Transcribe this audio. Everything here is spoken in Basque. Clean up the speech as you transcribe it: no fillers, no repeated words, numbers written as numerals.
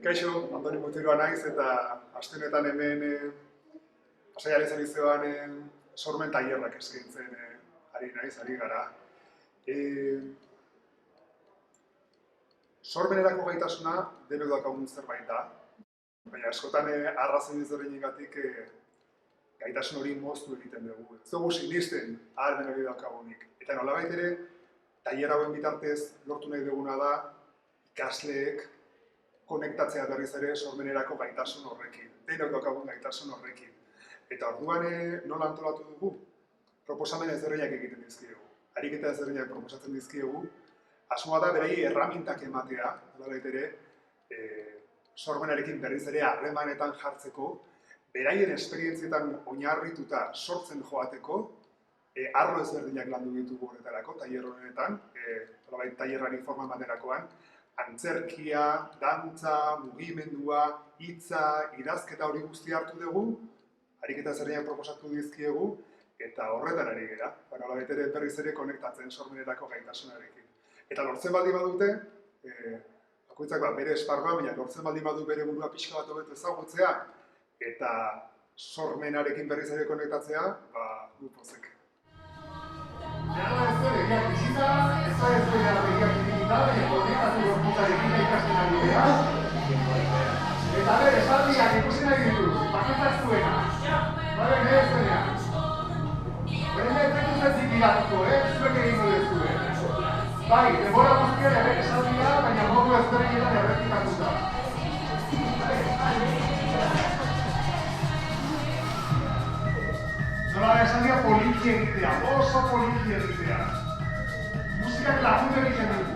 Kaixo, Andoni Mutiroa naiz eta aste honetan hemen Pasaiaren Zerbitzuan sormen tailerrak eskaintzen ari gara. Sormenerako gaitasuna denok daukagun zerbait da, baina askotan arrazoi ezberdinengatik gaitasun hori moztu egiten dugu. Ez dugu sinisten ahalmen hori daukagunik. Eta nolabait ere, tailer hauen bitartez lortu nahi duguna da ikasleek konektatzea berriz ere sormenerako gaitasun horrekin, denok daukagun gaitasun horrekin. Eta orduan nola antolatu dugu? Proposamen ezberdinak egiten dizkiegu. Ariketa ezberdinak proposatzen dizkiegu. Asmoa da beraiei erramintak ematea, nolabait ere, sormenarekin berriz ere harremanetan jartzeko, beraien esperientzietan oinarrituta sortzen joateko, arlo ezberdinak landu ditugu horretarako, tailer honetan, nolabait tailerrari forma ematerakoan, antzerkia, dantza, mugimendua, hitza, idazketa hori guztia hartu dugu, ariketa ezberdinak proposatu dizkiegu, eta horretan ari gara, nolabait ere berriz ere konektatzen sormenerako gaitasunarekin. Eta lortzen baldin badute, bakoitzak bere esparrua, baina lortzen baldin badu bere burua pixka bat hobeto ezagutzea, eta sormenarekin berriz ere konektatzea, gu pozek. Eta bere, esaldiak ikusi nahi ditu, bakoitzak zuena. Bale, nire zenean. Bere efektu zikiratuko, zuek egingo dezue. Bai, denbora guztian esaldia, baina modu ezberdinetan errepikatuta. Nola esaldia poliki egitea, oso poliki egitea. Musikak lagun egiten dut.